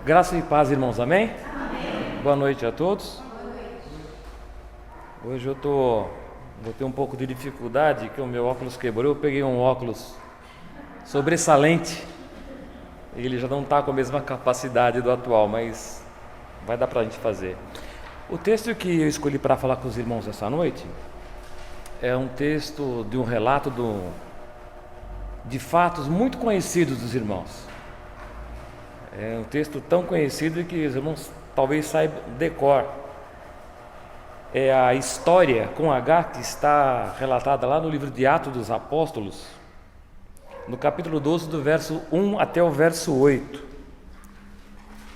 Graça e paz, irmãos, amém? Amém. Boa noite a todos. Boa noite. Hoje vou ter um pouco de dificuldade, que o meu óculos quebrou. Eu peguei um óculos sobressalente, ele já não está com a mesma capacidade do atual, mas vai dar para a gente fazer. O texto que eu escolhi para falar com os irmãos essa noite é um texto de um relato de fatos muito conhecidos dos irmãos. É um texto tão conhecido que os irmãos talvez saibam decor. É a história com H que está relatada lá no livro de Atos dos Apóstolos, no capítulo 12, do verso 1 até o verso 8.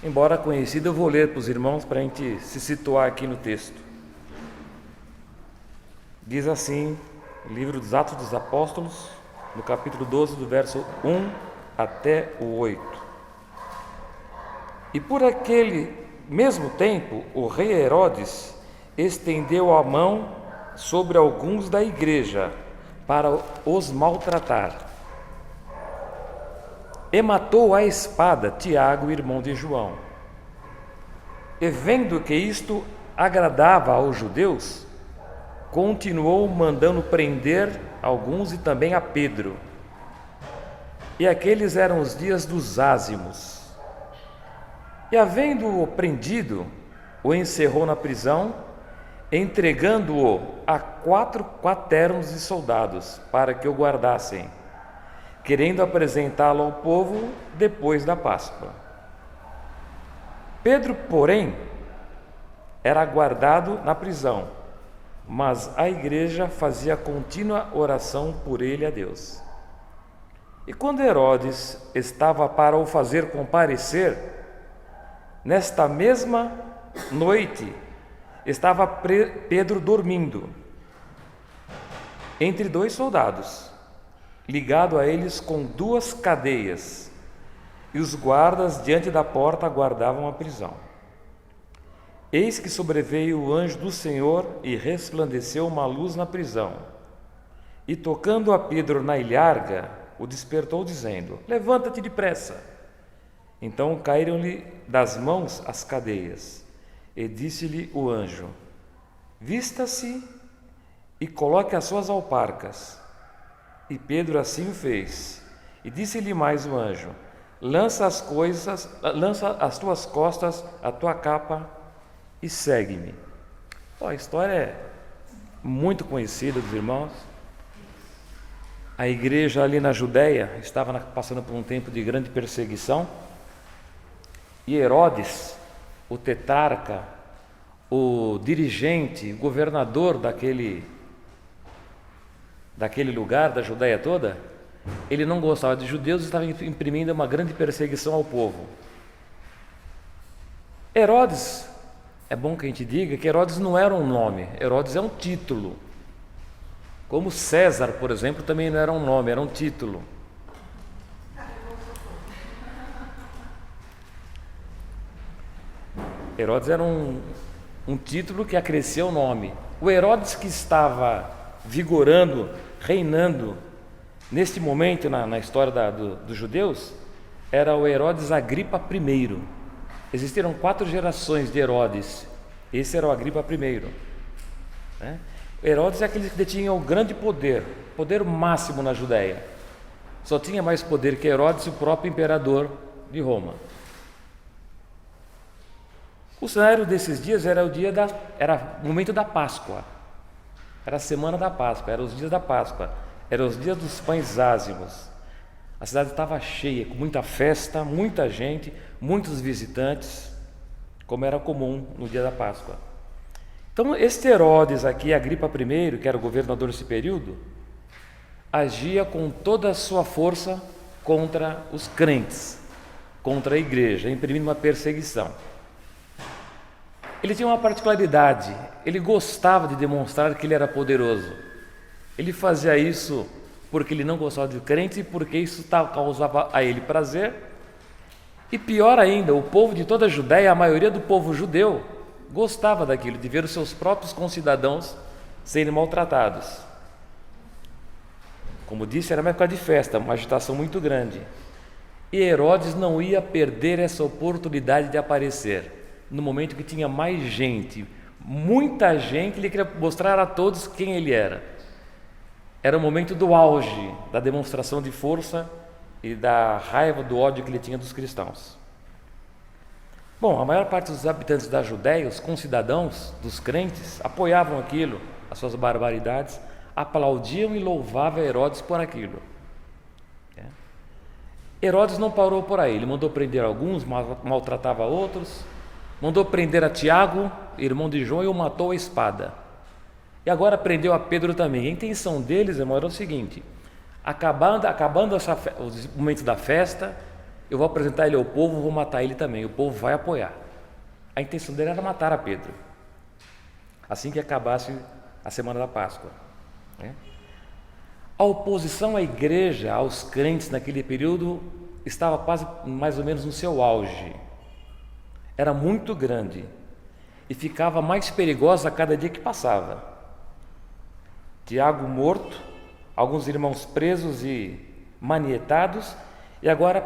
Embora conhecido, eu vou ler para os irmãos para a gente se situar aqui no texto. Diz assim, o livro dos Atos dos Apóstolos, no capítulo 12, do verso 1 até o 8. E por aquele mesmo tempo, o rei Herodes estendeu a mão sobre alguns da igreja para os maltratar. E matou à espada Tiago, irmão de João. E vendo que isto agradava aos judeus, continuou mandando prender alguns e também a Pedro. E aqueles eram os dias dos ázimos. E havendo-o prendido, o encerrou na prisão, entregando-o a 4 quaternos de soldados, para que o guardassem, querendo apresentá-lo ao povo depois da Páscoa. Pedro, porém, era guardado na prisão, mas a igreja fazia contínua oração por ele a Deus. E quando Herodes estava para o fazer comparecer, nesta mesma noite estava Pedro dormindo entre 2 soldados, ligado a eles com 2 cadeias, e os guardas diante da porta guardavam a prisão. Eis que sobreveio o anjo do Senhor e resplandeceu uma luz na prisão, e tocando a Pedro na ilharga, o despertou dizendo: levanta-te depressa. Então caíram-lhe das mãos as cadeias, e disse-lhe o anjo: vista-se e coloque as suas alparcas. E Pedro assim o fez. E disse-lhe mais o anjo: lança as tuas costas a tua capa e segue-me. A história é muito conhecida dos irmãos. A igreja ali na Judéia estava passando por um tempo de grande perseguição. E Herodes, o tetrarca, o dirigente, o governador daquele lugar, da Judéia toda, ele não gostava de judeus e estava imprimindo uma grande perseguição ao povo. Herodes, é bom que a gente diga que Herodes não era um nome, Herodes é um título. Como César, por exemplo, também não era um nome, era um título. Herodes era um título que acrescia o nome. O Herodes que estava vigorando, reinando neste momento na história dos judeus, era o Herodes Agripa I. Existiram 4 gerações de Herodes. Esse era o Agripa I. Herodes é aquele que detinha o grande poder máximo na Judéia. Só tinha mais poder que Herodes, o próprio imperador de Roma. O cenário desses dias era o momento da Páscoa, era a semana da Páscoa, eram os dias da Páscoa, eram os dias dos pães ázimos. A cidade estava cheia, com muita festa, muita gente, muitos visitantes, como era comum no dia da Páscoa. Então, este Herodes aqui, Agripa I, que era o governador desse período, agia com toda a sua força contra os crentes, contra a igreja, imprimindo uma perseguição. Ele tinha uma particularidade, ele gostava de demonstrar que ele era poderoso. Ele fazia isso porque ele não gostava de crentes e porque isso causava a ele prazer. E pior ainda, o povo de toda a Judéia, a maioria do povo judeu, gostava daquilo, de ver os seus próprios concidadãos serem maltratados. Como disse, era uma época de festa, uma agitação muito grande. E Herodes não ia perder essa oportunidade de aparecer no momento que tinha mais gente, muita gente. Ele queria mostrar a todos quem ele era. Era o momento do auge da demonstração de força e da raiva, do ódio que ele tinha dos cristãos. Bom, a maior parte dos habitantes da Judéia, os concidadãos dos crentes, apoiavam aquilo, as suas barbaridades, aplaudiam e louvavam Herodes por aquilo. Herodes não parou por aí, ele mandou prender alguns, maltratava outros, mandou prender a Tiago, irmão de João, e o matou à espada. E agora prendeu a Pedro também. A intenção deles, irmão, era o seguinte: acabando os momentos da festa, eu vou apresentar ele ao povo, vou matar ele também, o povo vai apoiar. A intenção dele era matar a Pedro, assim que acabasse a semana da Páscoa. A oposição à igreja, aos crentes naquele período, estava quase mais ou menos no seu auge. Era muito grande e ficava mais perigosa a cada dia que passava. Tiago morto, alguns irmãos presos e manietados, e agora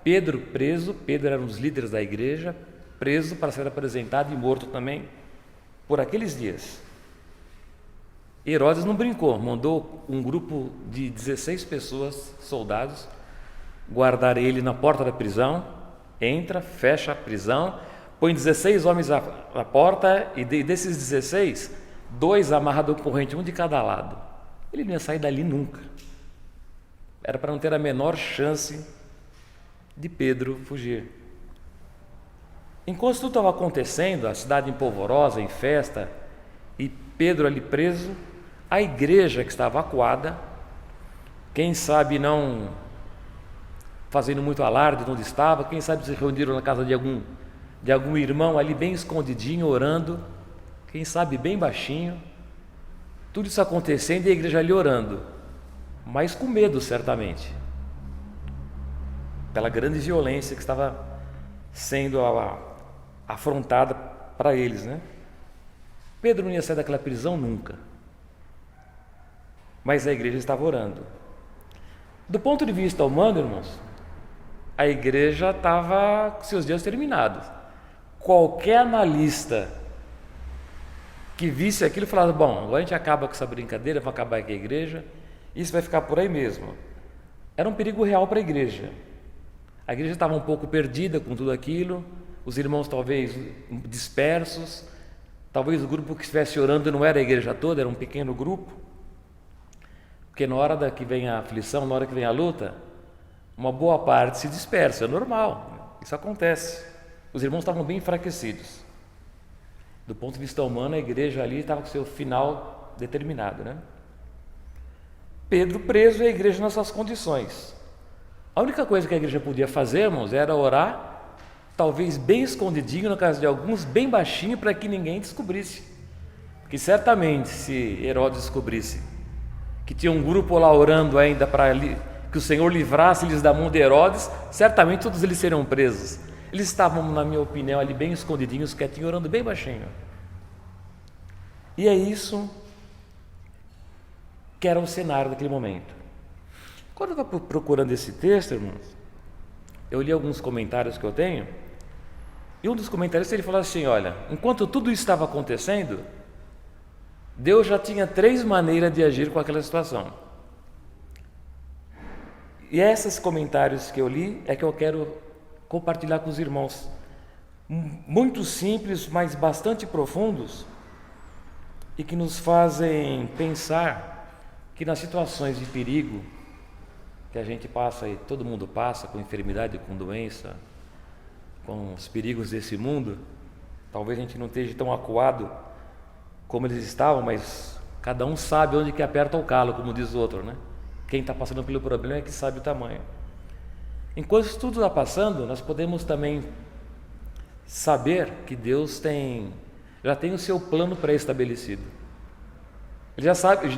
Pedro preso. Pedro era um dos líderes da igreja, preso para ser apresentado e morto também por aqueles dias. Herodes não brincou, mandou um grupo de 16 pessoas, soldados, guardar ele na porta da prisão. Entra, fecha a prisão, põe 16 homens na porta, e desses 16, 2 amarrados com corrente, um de cada lado. Ele não ia sair dali nunca. Era para não ter a menor chance de Pedro fugir. Enquanto tudo estava acontecendo, a cidade em polvorosa, em festa, e Pedro ali preso, a igreja que estava acuada, quem sabe não fazendo muito alarde de onde estava, quem sabe se reuniram na casa de algum irmão ali bem escondidinho, orando, quem sabe bem baixinho, tudo isso acontecendo e a igreja ali orando, mas com medo certamente, pela grande violência que estava sendo afrontada para eles, Pedro não ia sair daquela prisão nunca, mas a igreja estava orando. Do ponto de vista humano, irmãos, a igreja estava com seus dias terminados. Qualquer analista que visse aquilo falava: bom, agora a gente acaba com essa brincadeira, vai acabar aqui a igreja, isso vai ficar por aí mesmo. Era um perigo real para a igreja. A igreja estava um pouco perdida com tudo aquilo, os irmãos talvez dispersos, talvez o grupo que estivesse orando não era a igreja toda, era um pequeno grupo, porque na hora que vem a aflição, na hora que vem a luta, uma boa parte se dispersa, é normal, isso acontece. Os irmãos estavam bem enfraquecidos. Do ponto de vista humano, a igreja ali estava com seu final determinado, Pedro preso e a igreja nas suas condições. A única coisa que a igreja podia fazer, irmãos, era orar, talvez bem escondidinho, na casa de alguns, bem baixinho, para que ninguém descobrisse. Porque certamente, se Herodes descobrisse que tinha um grupo lá orando ainda para que o Senhor livrasse-lhes da mão de Herodes, certamente todos eles seriam presos. Eles estavam, na minha opinião, ali bem escondidinhos, quietinhos, orando bem baixinho. E é isso que era o cenário daquele momento. Quando eu estava procurando esse texto, irmãos, eu li alguns comentários que eu tenho, e um dos comentários ele falou assim: olha, enquanto tudo isso estava acontecendo, Deus já tinha 3 maneiras de agir com aquela situação. E esses comentários que eu li é que eu quero compartilhar com os irmãos. Muito simples, mas bastante profundos, e que nos fazem pensar que nas situações de perigo que a gente passa, e todo mundo passa, com enfermidade, com doença, com os perigos desse mundo, talvez a gente não esteja tão acuado como eles estavam, mas cada um sabe onde que aperta o calo, como diz o outro, Quem está passando pelo problema é que sabe o tamanho. Enquanto isso tudo está passando, nós podemos também saber que Deus já tem o seu plano pré-estabelecido.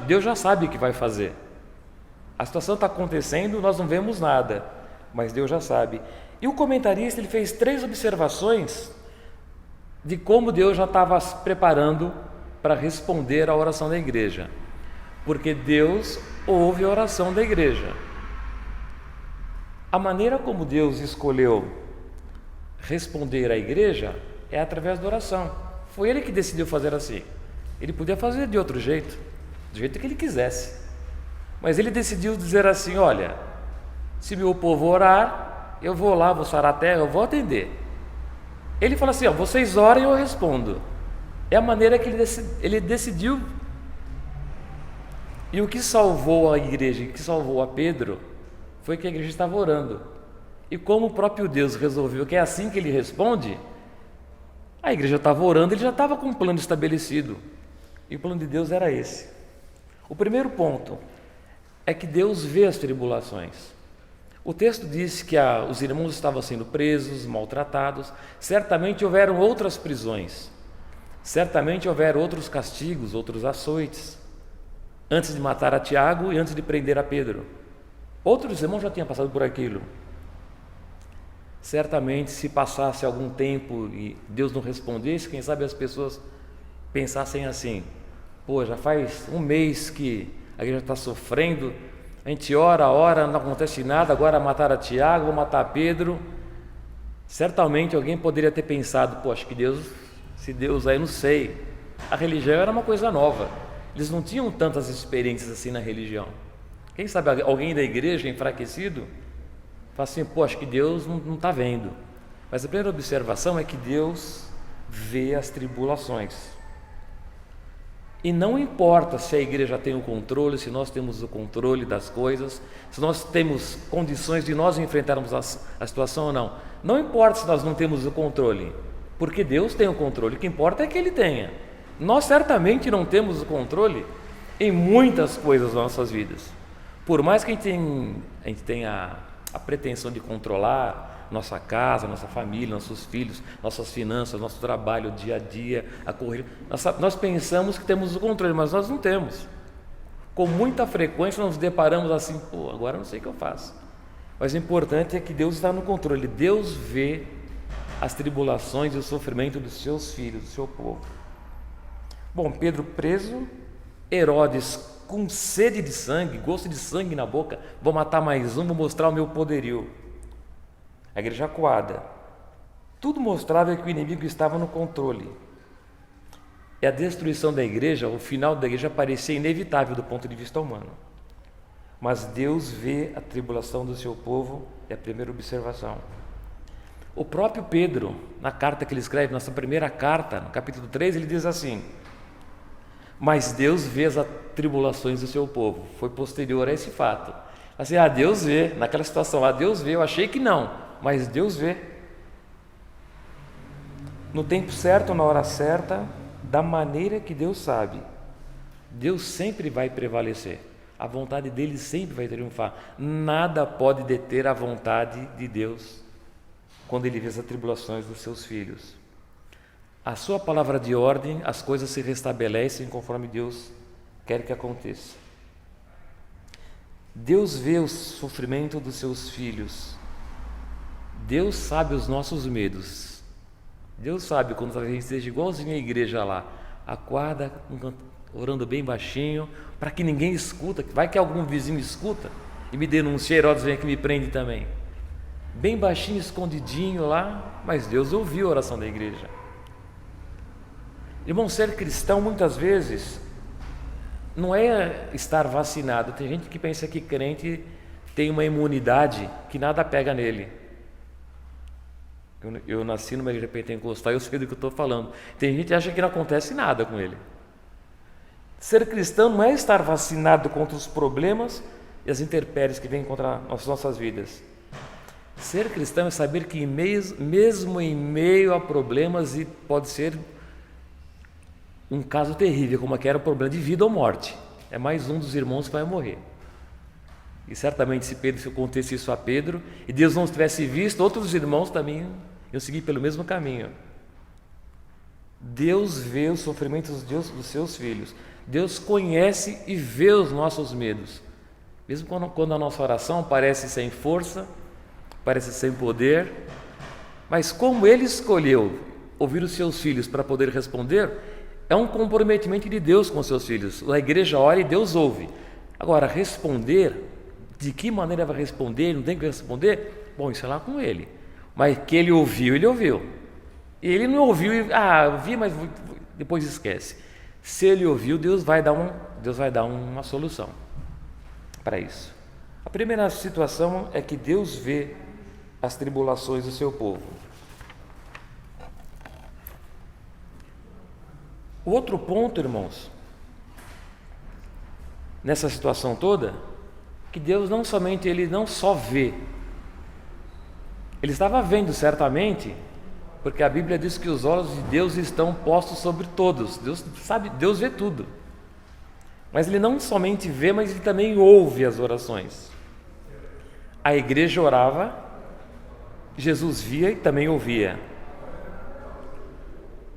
Deus já sabe o que vai fazer. A situação está acontecendo, nós não vemos nada, mas Deus já sabe. E o comentarista ele fez 3 observações de como Deus já estava se preparando para responder à oração da igreja, porque Deus ouve a oração da igreja. A maneira como Deus escolheu responder à igreja é através da oração. Foi Ele que decidiu fazer assim. Ele podia fazer de outro jeito, do jeito que Ele quisesse. Mas Ele decidiu dizer assim: olha, se meu povo orar, eu vou lá, vou sarar a terra, eu vou atender. Ele fala assim: ó, vocês orem e eu respondo. É a maneira que ele decidiu. E o que salvou a igreja, o que salvou a Pedro, foi que a igreja estava orando. E como o próprio Deus resolveu que é assim que Ele responde, a igreja estava orando, Ele já estava com um plano estabelecido. E o plano de Deus era esse. O primeiro ponto é que Deus vê as tribulações. O texto diz que os irmãos estavam sendo presos, maltratados. Certamente houveram outras prisões. Certamente houveram outros castigos, outros açoites, antes de matar a Tiago e antes de prender a Pedro. Outros irmãos já tinham passado por aquilo. Certamente, se passasse algum tempo e Deus não respondesse, quem sabe as pessoas pensassem assim: pô, já faz um mês que a igreja está sofrendo, a gente ora, não acontece nada, agora matar a Tiago, vou matar a Pedro. Certamente alguém poderia ter pensado: pô, acho que Deus, se Deus aí, não sei. A religião era uma coisa nova, eles não tinham tantas experiências assim na religião. Quem sabe alguém da igreja enfraquecido fala assim: pô, acho que Deus não está vendo. Mas a primeira observação é que Deus vê as tribulações. E não importa se a igreja tem o controle, se nós temos o controle das coisas, se nós temos condições de nós enfrentarmos a situação ou não. Não importa se nós não temos o controle, porque Deus tem o controle. O que importa é que Ele tenha. Nós certamente não temos o controle em muitas coisas das nossas vidas. Por mais que a gente tenha a pretensão de controlar nossa casa, nossa família, nossos filhos, nossas finanças, nosso trabalho, o dia a dia, a corrida, nós pensamos que temos o controle, mas nós não temos. Com muita frequência nós nos deparamos assim: pô, agora eu não sei o que eu faço. Mas o importante é que Deus está no controle. Deus vê as tribulações e o sofrimento dos seus filhos, do seu povo. Bom, Pedro preso, Herodes com sede de sangue, gosto de sangue na boca, vou matar mais um, vou mostrar o meu poderio. A igreja acuada. Tudo mostrava que o inimigo estava no controle. E a destruição da igreja, o final da igreja parecia inevitável do ponto de vista humano. Mas Deus vê a tribulação do seu povo, é a primeira observação. O próprio Pedro, na carta que ele escreve, nossa primeira carta, no capítulo 3, ele diz assim: mas Deus vê as tribulações do seu povo. Foi posterior a esse fato. Assim, Deus vê, naquela situação, Deus vê, eu achei que não, mas Deus vê. No tempo certo, na hora certa, da maneira que Deus sabe. Deus sempre vai prevalecer. A vontade dele sempre vai triunfar. Nada pode deter a vontade de Deus quando ele vê as tribulações dos seus filhos. A sua palavra de ordem, as coisas se restabelecem conforme Deus quer que aconteça. Deus vê o sofrimento dos seus filhos. Deus sabe os nossos medos. Deus sabe quando a gente esteja igualzinho à igreja lá, acorda, orando bem baixinho, para que ninguém escuta. Vai que algum vizinho escuta e me denuncia, Herodes vem aqui e me prende também. Bem baixinho, escondidinho lá, mas Deus ouviu a oração da igreja. Irmão, ser cristão muitas vezes não é estar vacinado. Tem gente que pensa que crente tem uma imunidade que nada pega nele. Eu nasci numa igreja pentecostal, eu sei do que eu estou falando. Tem gente que acha que não acontece nada com ele. Ser cristão não é estar vacinado contra os problemas e as intempéries que vêm contra as nossas vidas. Ser cristão é saber que mesmo em meio a problemas, e pode ser um caso terrível, como que era o problema de vida ou morte, é mais um dos irmãos que vai morrer. E certamente se eu contasse isso a Pedro e Deus não tivesse visto, outros irmãos também iam seguir pelo mesmo caminho. Deus vê os sofrimentos dos seus filhos. Deus conhece e vê os nossos medos. Mesmo quando a nossa oração parece sem força, parece sem poder, mas como Ele escolheu ouvir os seus filhos para poder responder, é um comprometimento de Deus com os seus filhos. A igreja ora e Deus ouve. Agora, responder de que maneira vai responder, não tem que responder? Bom, isso é lá com ele. Mas que ele ouviu, ele ouviu. E ele não ouviu, ouvi, mas depois esquece. Se ele ouviu, Deus vai dar uma solução para isso. A primeira situação é que Deus vê as tribulações do seu povo. O outro ponto, irmãos, nessa situação toda, que Deus ele não só vê, ele estava vendo certamente, porque a Bíblia diz que os olhos de Deus estão postos sobre todos. Deus sabe, Deus vê tudo. Mas ele não somente vê, mas ele também ouve as orações. A igreja orava, Jesus via e também ouvia.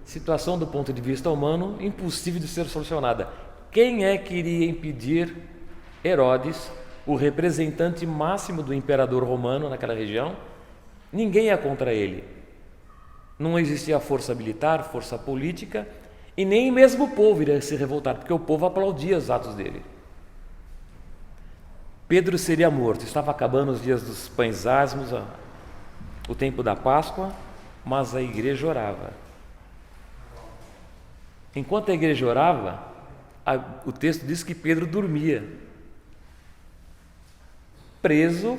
Situação do ponto de vista humano, impossível de ser solucionada. Quem é que iria impedir Herodes, o representante máximo do imperador romano naquela região? Ninguém ia contra ele. Não existia força militar, força política, e nem mesmo o povo iria se revoltar, porque o povo aplaudia os atos dele. Pedro seria morto, estava acabando os dias dos pães asmos, o tempo da Páscoa, mas a igreja orava. Enquanto a igreja orava, o texto diz que Pedro dormia, preso,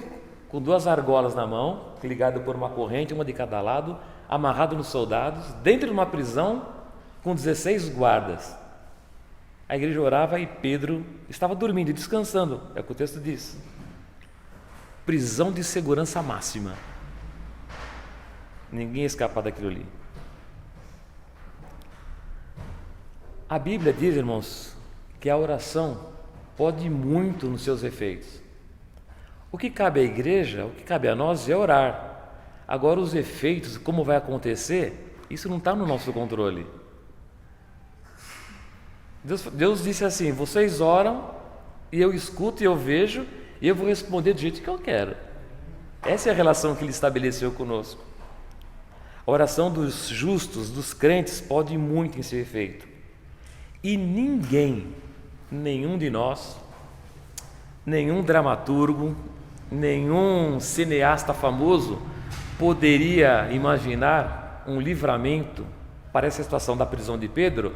com 2 argolas na mão, ligado por uma corrente, uma de cada lado, amarrado nos soldados, dentro de uma prisão, com 16 guardas. A igreja orava e Pedro estava dormindo, descansando, é o que o texto diz. Prisão de segurança máxima. Ninguém escapa daquilo ali. A Bíblia diz, irmãos, que a oração pode muito nos seus efeitos. O que cabe à igreja, o que cabe a nós é orar. Agora os efeitos, como vai acontecer, isso não está no nosso controle. Deus disse assim: vocês oram, e eu escuto e eu vejo, e eu vou responder do jeito que eu quero. Essa é a relação que Ele estabeleceu conosco. A oração dos justos, dos crentes, pode muito em seu efeito. E ninguém, nenhum de nós, nenhum dramaturgo, nenhum cineasta famoso poderia imaginar um livramento para essa situação da prisão de Pedro,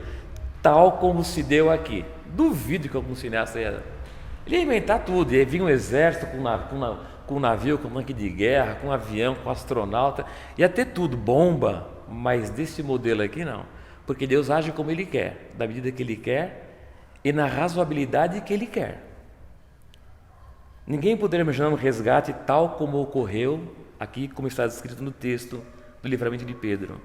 tal como se deu aqui. Duvido que algum cineasta ele ia inventar tudo, ia vir um exército com navio, com tanque de guerra, com avião, com astronauta, ia ter tudo, bomba, mas desse modelo aqui não, porque Deus age como Ele quer, da medida que Ele quer e na razoabilidade que Ele quer. Ninguém poderia imaginar um resgate tal como ocorreu aqui, como está escrito no texto do livramento de Pedro.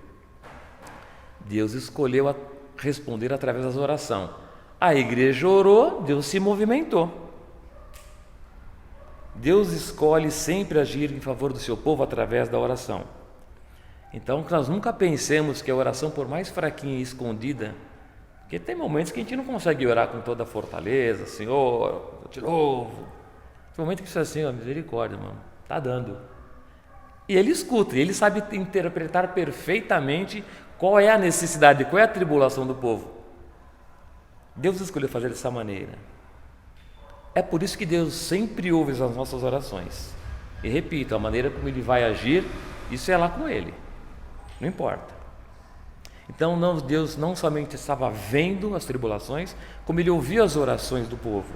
Deus escolheu responder através da oração. A igreja orou, Deus se movimentou. Deus escolhe sempre agir em favor do seu povo através da oração. Então, nós nunca pensemos que a oração, por mais fraquinha e escondida, porque tem momentos que a gente não consegue orar com toda a fortaleza, Senhor, de novo. Tem momento que isso é assim, ó, misericórdia, mano, tá dando. E Ele escuta, e Ele sabe interpretar perfeitamente qual é a necessidade, qual é a tribulação do povo. Deus escolheu fazer dessa maneira. É por isso que Deus sempre ouve as nossas orações. E repito, a maneira como Ele vai agir, isso é lá com Ele, não importa. Então Deus não somente estava vendo as tribulações, como Ele ouvia as orações do povo.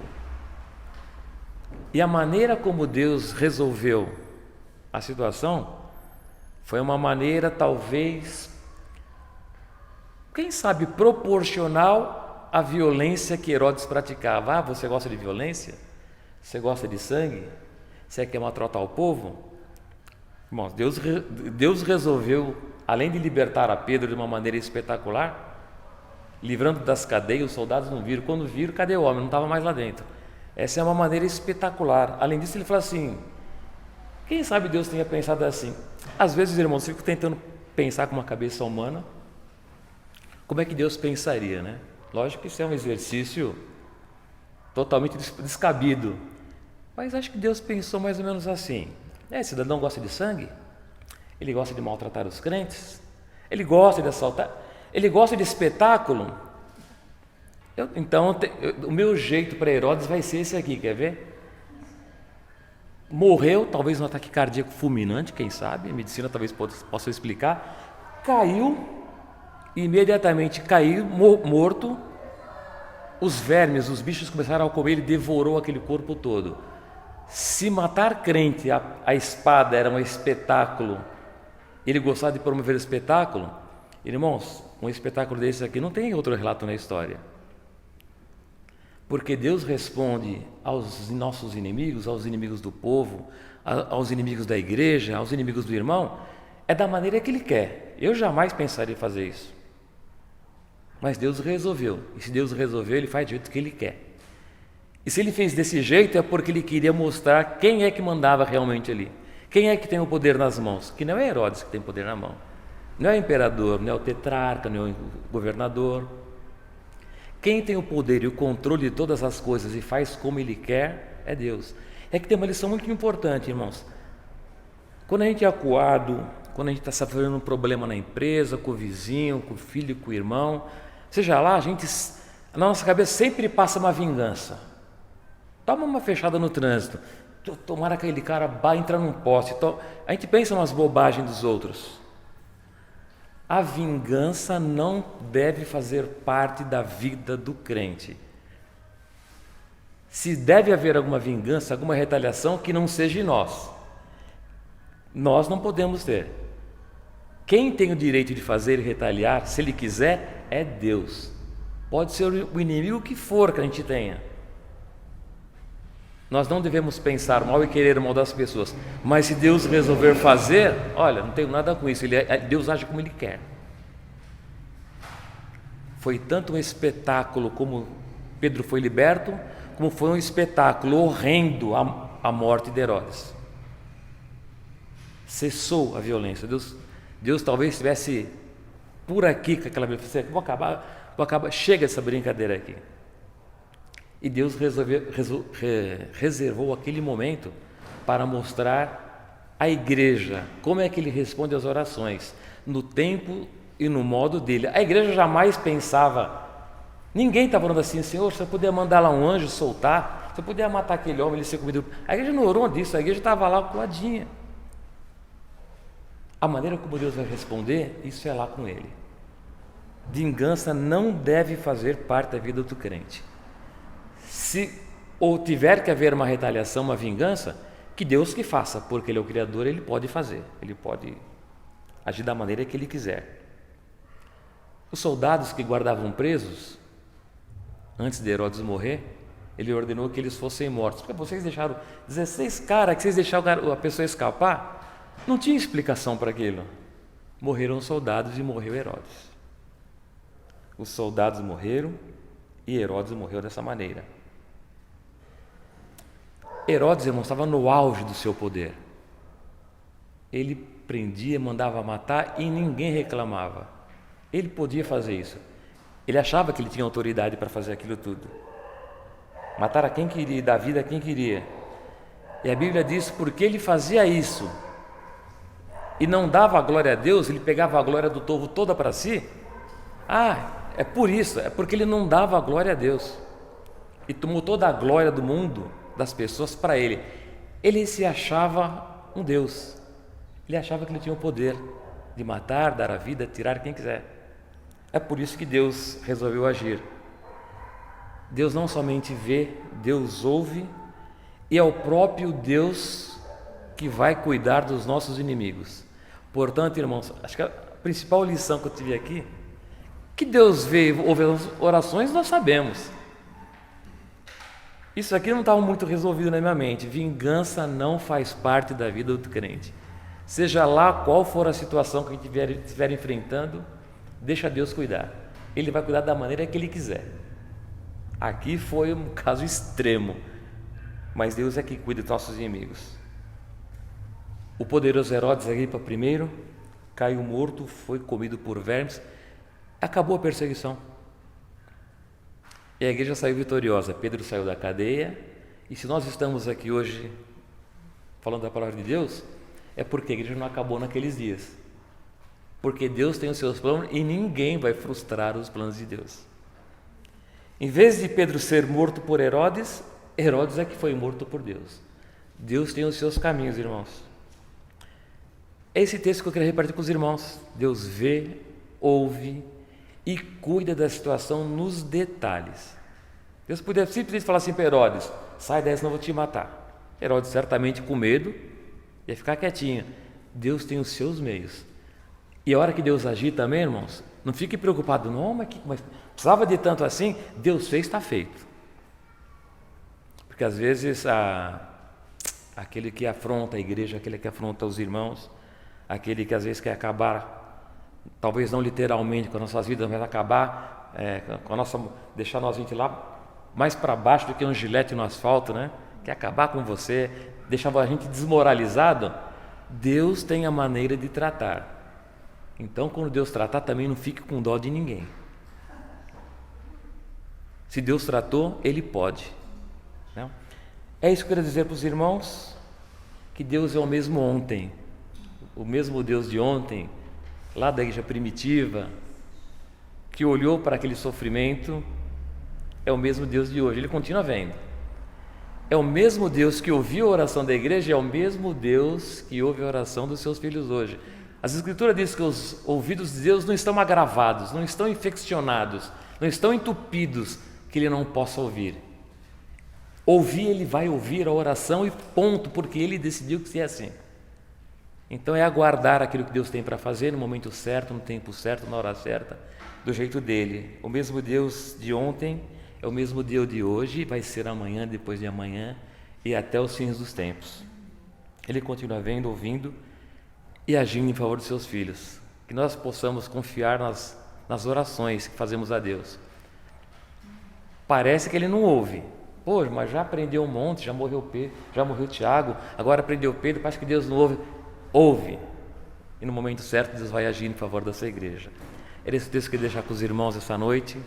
E a maneira como Deus resolveu a situação foi uma maneira talvez, quem sabe, proporcional à violência que Herodes praticava. Você gosta de violência? Você gosta de sangue? Você quer maltratar o povo? Irmãos, Deus resolveu, além de libertar a Pedro de uma maneira espetacular, livrando das cadeias, os soldados não viram. Quando viram, cadê o homem? Não estava mais lá dentro. Essa é uma maneira espetacular. Além disso, ele fala assim, quem sabe Deus tenha pensado assim. Às vezes, irmãos, eu fico tentando pensar com uma cabeça humana, como é que Deus pensaria, né? Lógico que isso é um exercício totalmente descabido, mas acho que Deus pensou mais ou menos assim. Esse cidadão gosta de sangue, ele gosta de maltratar os crentes, ele gosta de assaltar, ele gosta de espetáculo. O meu jeito para Herodes vai ser esse aqui, quer ver? morreu, talvez um ataque cardíaco fulminante, quem sabe, a medicina talvez possa explicar, caiu, imediatamente caiu, morto, os vermes, os bichos começaram a comer, ele devorou aquele corpo todo. Se matar crente, a espada era um espetáculo, ele gostava de promover o espetáculo, irmãos, um espetáculo desse aqui não tem outro relato na história. Porque Deus responde aos nossos inimigos, aos inimigos do povo, aos inimigos da igreja, aos inimigos do irmão, é da maneira que Ele quer. Eu jamais pensaria em fazer isso. Mas Deus resolveu. E se Deus resolveu, Ele faz do jeito que Ele quer. E se Ele fez desse jeito, é porque Ele queria mostrar quem é que mandava realmente ali. Quem é que tem o poder nas mãos? Que não é Herodes que tem poder na mão. Não é o imperador, não é o tetrarca, não é o governador. Quem tem o poder e o controle de todas as coisas e faz como Ele quer, é Deus. É que tem uma lição muito importante, irmãos. Quando a gente é acuado, quando a gente está sofrendo um problema na empresa, com o vizinho, com o filho, com o irmão, seja lá, na nossa cabeça sempre passa uma vingança. Toma uma fechada no trânsito, tomara que aquele cara vá entrar num poste. A gente pensa umas bobagens dos outros. A vingança não deve fazer parte da vida do crente. Se deve haver alguma vingança, alguma retaliação, que não seja em nós. Nós não podemos ter. Quem tem o direito de fazer e retaliar, se ele quiser, é Deus. Pode ser o inimigo que for que a gente tenha. Nós não devemos pensar mal e querer o mal das pessoas, mas se Deus resolver fazer, olha, não tenho nada com isso, Deus age como Ele quer. Foi tanto um espetáculo como Pedro foi liberto, como foi um espetáculo horrendo a morte de Herodes. Cessou a violência. Deus talvez estivesse por aqui com aquela violência. Vou acabar, chega essa brincadeira aqui. E Deus reservou aquele momento para mostrar à igreja como é que Ele responde às orações, no tempo e no modo dele. A igreja jamais pensava, ninguém estava falando assim, Senhor, você podia mandar lá um anjo soltar, você podia matar aquele homem, ele ser comido. A igreja não orou disso, a igreja estava lá coladinha. A maneira como Deus vai responder, isso é lá com Ele. Vingança não deve fazer parte da vida do crente. Se ou tiver que haver uma retaliação, uma vingança, que Deus que faça, porque Ele é o Criador, Ele pode fazer, Ele pode agir da maneira que Ele quiser. Os soldados que guardavam presos, antes de Herodes morrer, Ele ordenou que eles fossem mortos. Porque vocês deixaram 16 caras, que vocês deixaram a pessoa escapar, não tinha explicação para aquilo. Morreram os soldados e morreu Herodes. Os soldados morreram e Herodes morreu dessa maneira. Herodes, irmão, estava no auge do seu poder. Ele prendia, mandava matar e ninguém reclamava. Ele podia fazer isso. Ele achava que ele tinha autoridade para fazer aquilo tudo. Matar a quem queria, dar vida a quem queria. E a Bíblia diz, porque ele fazia isso e não dava a glória a Deus, ele pegava a glória do povo toda para si. É por isso, é porque ele não dava a glória a Deus. E tomou toda a glória do mundo, das pessoas, para ele. Ele se achava um Deus. Ele achava que ele tinha o poder de matar, dar a vida, tirar quem quiser. É por isso que Deus resolveu agir. Deus não somente vê, Deus ouve, e é o próprio Deus que vai cuidar dos nossos inimigos. Portanto, irmãos, acho que a principal lição que eu tive aqui, que Deus vê, ouve as orações, nós sabemos. Isso aqui não estava muito resolvido na minha mente. Vingança não faz parte da vida do crente. Seja lá qual for a situação que a gente estiver enfrentando, deixa Deus cuidar. Ele vai cuidar da maneira que Ele quiser. Aqui foi um caso extremo, mas Deus é que cuida dos nossos inimigos. O poderoso Herodes Agripa I caiu morto, foi comido por vermes, acabou a perseguição. E a igreja saiu vitoriosa, Pedro saiu da cadeia, e se nós estamos aqui hoje falando da palavra de Deus, é porque a igreja não acabou naqueles dias. Porque Deus tem os seus planos e ninguém vai frustrar os planos de Deus. Em vez de Pedro ser morto por Herodes, Herodes é que foi morto por Deus. Deus tem os seus caminhos, irmãos. É esse texto que eu queria repartir com os irmãos. Deus vê, ouve e cuida da situação nos detalhes. Deus poderia simplesmente falar assim para Herodes: sai daí, senão eu vou te matar. Herodes, certamente com medo, ia ficar quietinho. Deus tem os seus meios. E a hora que Deus agir também, irmãos, não fique preocupado, não, mas precisava de tanto assim. Deus fez, está feito. Porque às vezes aquele que afronta a igreja, aquele que afronta os irmãos, aquele que às vezes quer acabar, talvez não literalmente com as nossas vidas, mas acabar com a nossa, deixar nós gente lá mais para baixo do que um gilete no asfalto, né? Quer acabar com você, deixar a gente desmoralizado. Deus tem a maneira de tratar. Então, quando Deus tratar, também não fique com dó de ninguém. Se Deus tratou, Ele pode. Não? É isso que eu quero dizer para os irmãos, que Deus é o mesmo ontem, o mesmo Deus de ontem, lá da igreja primitiva, que olhou para aquele sofrimento, é o mesmo Deus de hoje. Ele continua vendo. É o mesmo Deus que ouviu a oração da igreja, é o mesmo Deus que ouve a oração dos seus filhos hoje. As Escrituras dizem que os ouvidos de Deus não estão agravados, não estão infeccionados, não estão entupidos, que Ele não possa ouvir. Ouvir, Ele vai ouvir a oração e ponto, porque Ele decidiu que é assim. Então é aguardar aquilo que Deus tem para fazer no momento certo, no tempo certo, na hora certa, do jeito dEle. O mesmo Deus de ontem é o mesmo Deus de hoje, vai ser amanhã, depois de amanhã e até os fins dos tempos. Ele continua vendo, ouvindo e agindo em favor dos seus filhos. Que nós possamos confiar nas orações que fazemos a Deus. Parece que Ele não ouve. Pô, mas já aprendeu um monte, já morreu Pedro, já morreu Tiago, agora aprendeu Pedro, parece que Deus não ouve. Ouve. E no momento certo Deus vai agir em favor da sua igreja. Era esse texto que eu queria deixar com os irmãos essa noite.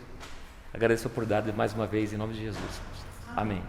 Agradeço a oportunidade mais uma vez em nome de Jesus. Amém.